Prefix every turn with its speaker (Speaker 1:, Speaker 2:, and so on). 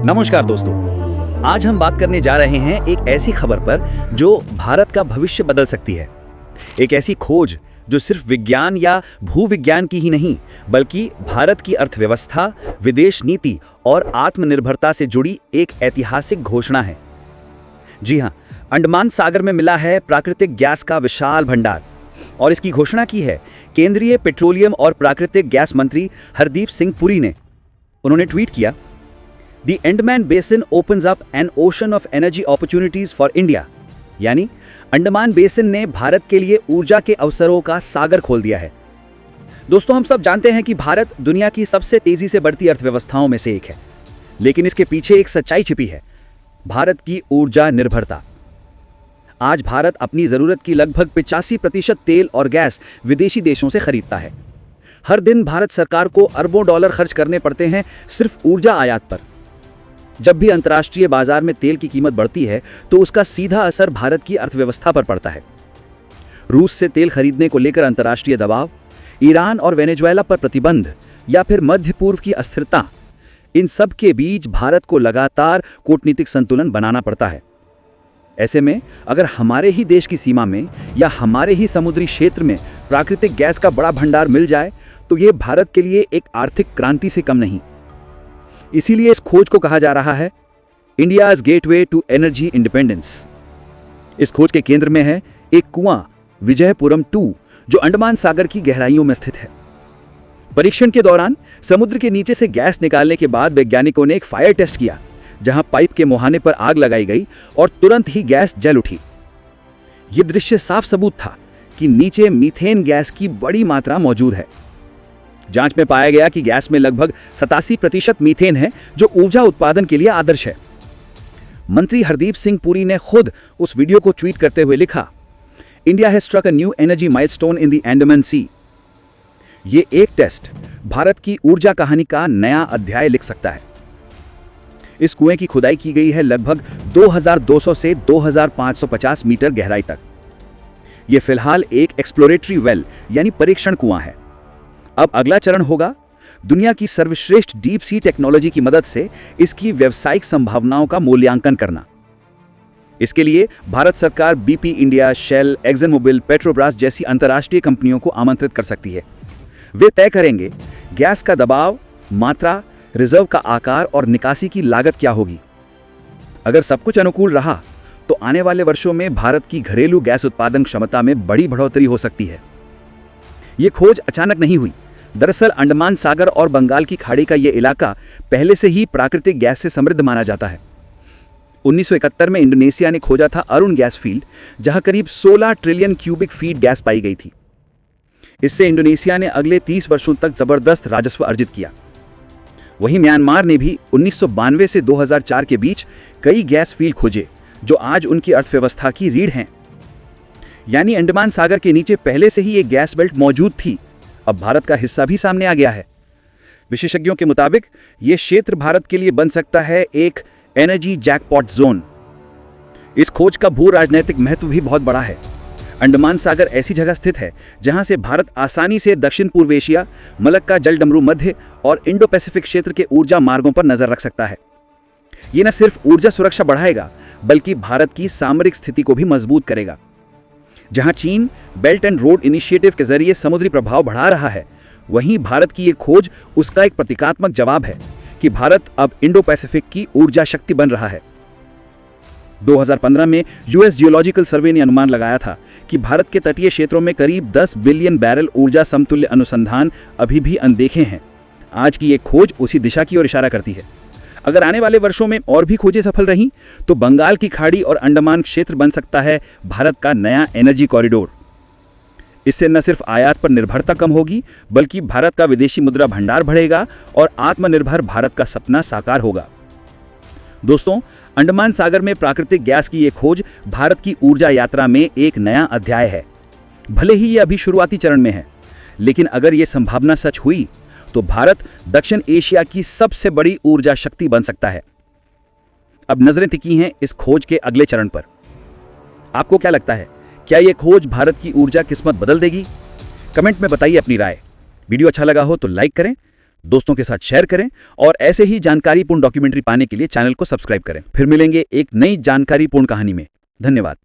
Speaker 1: नमस्कार दोस्तों, आज हम बात करने जा रहे हैं एक ऐसी खबर पर जो भारत का भविष्य बदल सकती है। एक ऐसी खोज जो सिर्फ विज्ञान या भूविज्ञान की ही नहीं, बल्कि भारत की अर्थव्यवस्था, विदेश नीति और आत्मनिर्भरता से जुड़ी एक ऐतिहासिक घोषणा है। जी हां, अंडमान सागर में मिला है प्राकृतिक गैस का विशाल भंडार और इसकी घोषणा की है केंद्रीय पेट्रोलियम और प्राकृतिक गैस मंत्री हरदीप सिंह पुरी ने। उन्होंने ट्वीट किया, The Andaman Basin opens up an ocean of energy opportunities for India। यानी अंडमान बेसिन ने भारत के लिए ऊर्जा के अवसरों का सागर खोल दिया है। दोस्तों, हम सब जानते हैं कि भारत दुनिया की सबसे तेजी से बढ़ती अर्थव्यवस्थाओं में से एक है, लेकिन इसके पीछे एक सच्चाई छिपी है, भारत की ऊर्जा निर्भरता। आज भारत अपनी जरूरत की लगभग 85% तेल और गैस विदेशी देशों से खरीदता है। हर दिन भारत सरकार को अरबों डॉलर खर्च करने पड़ते हैं सिर्फ ऊर्जा आयात पर। जब भी अंतर्राष्ट्रीय बाजार में तेल की कीमत बढ़ती है तो उसका सीधा असर भारत की अर्थव्यवस्था पर पड़ता है। रूस से तेल खरीदने को लेकर अंतर्राष्ट्रीय दबाव, ईरान और वेनेजुएला पर प्रतिबंध या फिर मध्य पूर्व की अस्थिरता, इन सब के बीच भारत को लगातार कूटनीतिक संतुलन बनाना पड़ता है। ऐसे में अगर हमारे ही देश की सीमा में या हमारे ही समुद्री क्षेत्र में प्राकृतिक गैस का बड़ा भंडार मिल जाए तो यह भारत के लिए एक आर्थिक क्रांति से कम नहीं। इसीलिए इस खोज को कहा जा रहा है India's gateway to energy independence. इस खोज के केंद्र में है एक कुआं विजयपुरम 2 जो अंडमान सागर की गहराइयों में स्थित है। परीक्षण के दौरान समुद्र के नीचे से गैस निकालने के बाद वैज्ञानिकों ने एक फायर टेस्ट किया, जहां पाइप के मुहाने पर आग लगाई गई और तुरंत ही गैस जल उठी। यह दृश्य साफ सबूत था कि नीचे मीथेन गैस की बड़ी मात्रा मौजूद है। जांच में पाया गया कि गैस में लगभग 87% मीथेन है, जो ऊर्जा उत्पादन के लिए आदर्श है। मंत्री हरदीप सिंह पुरी ने खुद उस वीडियो को ट्वीट करते हुए लिखा, India has struck a new energy milestone in the Andaman sea. ये एक टेस्ट भारत की ऊर्जा कहानी का नया अध्याय लिख सकता है। इस कुएं की खुदाई की गई है लगभग 2200 से 2550 मीटर गहराई तक। यह फिलहाल एक एक्सप्लोरेटरी वेल यानी परीक्षण कुआं है। अब अगला चरण होगा दुनिया की सर्वश्रेष्ठ डीप सी टेक्नोलॉजी की मदद से इसकी व्यावसायिक संभावनाओं का मूल्यांकन करना। इसके लिए भारत सरकार BP India, Shell, Exxon Mobil, Petrobras जैसी अंतर्राष्ट्रीय कंपनियों को आमंत्रित कर सकती है। वे तय करेंगे गैस का दबाव, मात्रा, रिजर्व का आकार और निकासी की लागत क्या होगी। अगर सब कुछ अनुकूल रहा तो आने वाले वर्षों में भारत की घरेलू गैस उत्पादन क्षमता में बड़ी बढ़ोतरी हो सकती है। यह खोज अचानक नहीं हुई। दरअसल अंडमान सागर और बंगाल की खाड़ी का यह इलाका पहले से ही प्राकृतिक गैस से समृद्ध माना जाता है। 1971 में इंडोनेशिया ने खोजा था अरुण गैस फील्ड, जहां करीब 16 ट्रिलियन क्यूबिक फीट गैस पाई गई थी। इससे इंडोनेशिया ने अगले 30 वर्षों तक जबरदस्त राजस्व अर्जित किया। वहीं म्यांमार ने भी 1992 से 2004 के बीच कई गैस फील्ड खोजे, जो आज उनकी अर्थव्यवस्था की रीढ़ हैं। यानी अंडमान सागर के नीचे पहले से ही एक गैस बेल्ट मौजूद थी। अब भारत का हिस्सा भी सामने आ गया है। विशेषज्ञों के मुताबिक यह क्षेत्र भारत के लिए बन सकता है एक एनर्जी जैकपॉट जोन। इस खोज का भू राजनीतिक महत्व भी बहुत बड़ा है। अंडमान सागर ऐसी जगह स्थित है जहां से भारत आसानी से दक्षिण पूर्व एशिया, मलक्का जलडमरू मध्य और इंडो पैसिफिक क्षेत्र के ऊर्जा मार्गों पर नजर रख सकता है। यह न सिर्फ ऊर्जा सुरक्षा बढ़ाएगा, बल्कि भारत की सामरिक स्थिति को भी मजबूत करेगा। जहां चीन बेल्ट एंड रोड इनिशिएटिव के जरिए समुद्री प्रभाव बढ़ा रहा है, वहीं भारत की यह खोज उसका एक प्रतीकात्मक जवाब है कि भारत अब इंडो पैसिफिक की ऊर्जा शक्ति बन रहा है। 2015 में यूएस जियोलॉजिकल सर्वे ने अनुमान लगाया था कि भारत के तटीय क्षेत्रों में करीब 10 बिलियन बैरल ऊर्जा समतुल्य अनुसंधान अभी भी अनदेखे हैं। आज की यह खोज उसी दिशा की ओर इशारा करती है। अगर आने वाले वर्षों में और भी खोजें सफल रहीं तो बंगाल की खाड़ी और अंडमान क्षेत्र बन सकता है भारत का नया एनर्जी कॉरिडोर। इससे न सिर्फ आयात पर निर्भरता कम होगी, बल्कि भारत का विदेशी मुद्रा भंडार बढ़ेगा और आत्मनिर्भर भारत का सपना साकार होगा। दोस्तों, अंडमान सागर में प्राकृतिक गैस की यह खोज भारत की ऊर्जा यात्रा में एक नया अध्याय है। भले ही यह अभी शुरुआती चरण में है, लेकिन अगर यह संभावना सच हुई तो भारत दक्षिण एशिया की सबसे बड़ी ऊर्जा शक्ति बन सकता है। अब नजरें टिकी हैं इस खोज के अगले चरण पर। आपको क्या लगता है, क्या यह खोज भारत की ऊर्जा किस्मत बदल देगी? कमेंट में बताइए अपनी राय। वीडियो अच्छा लगा हो तो लाइक करें, दोस्तों के साथ शेयर करें और ऐसे ही जानकारीपूर्ण डॉक्यूमेंट्री पाने के लिए चैनल को सब्सक्राइब करें। फिर मिलेंगे एक नई जानकारीपूर्ण कहानी में। धन्यवाद।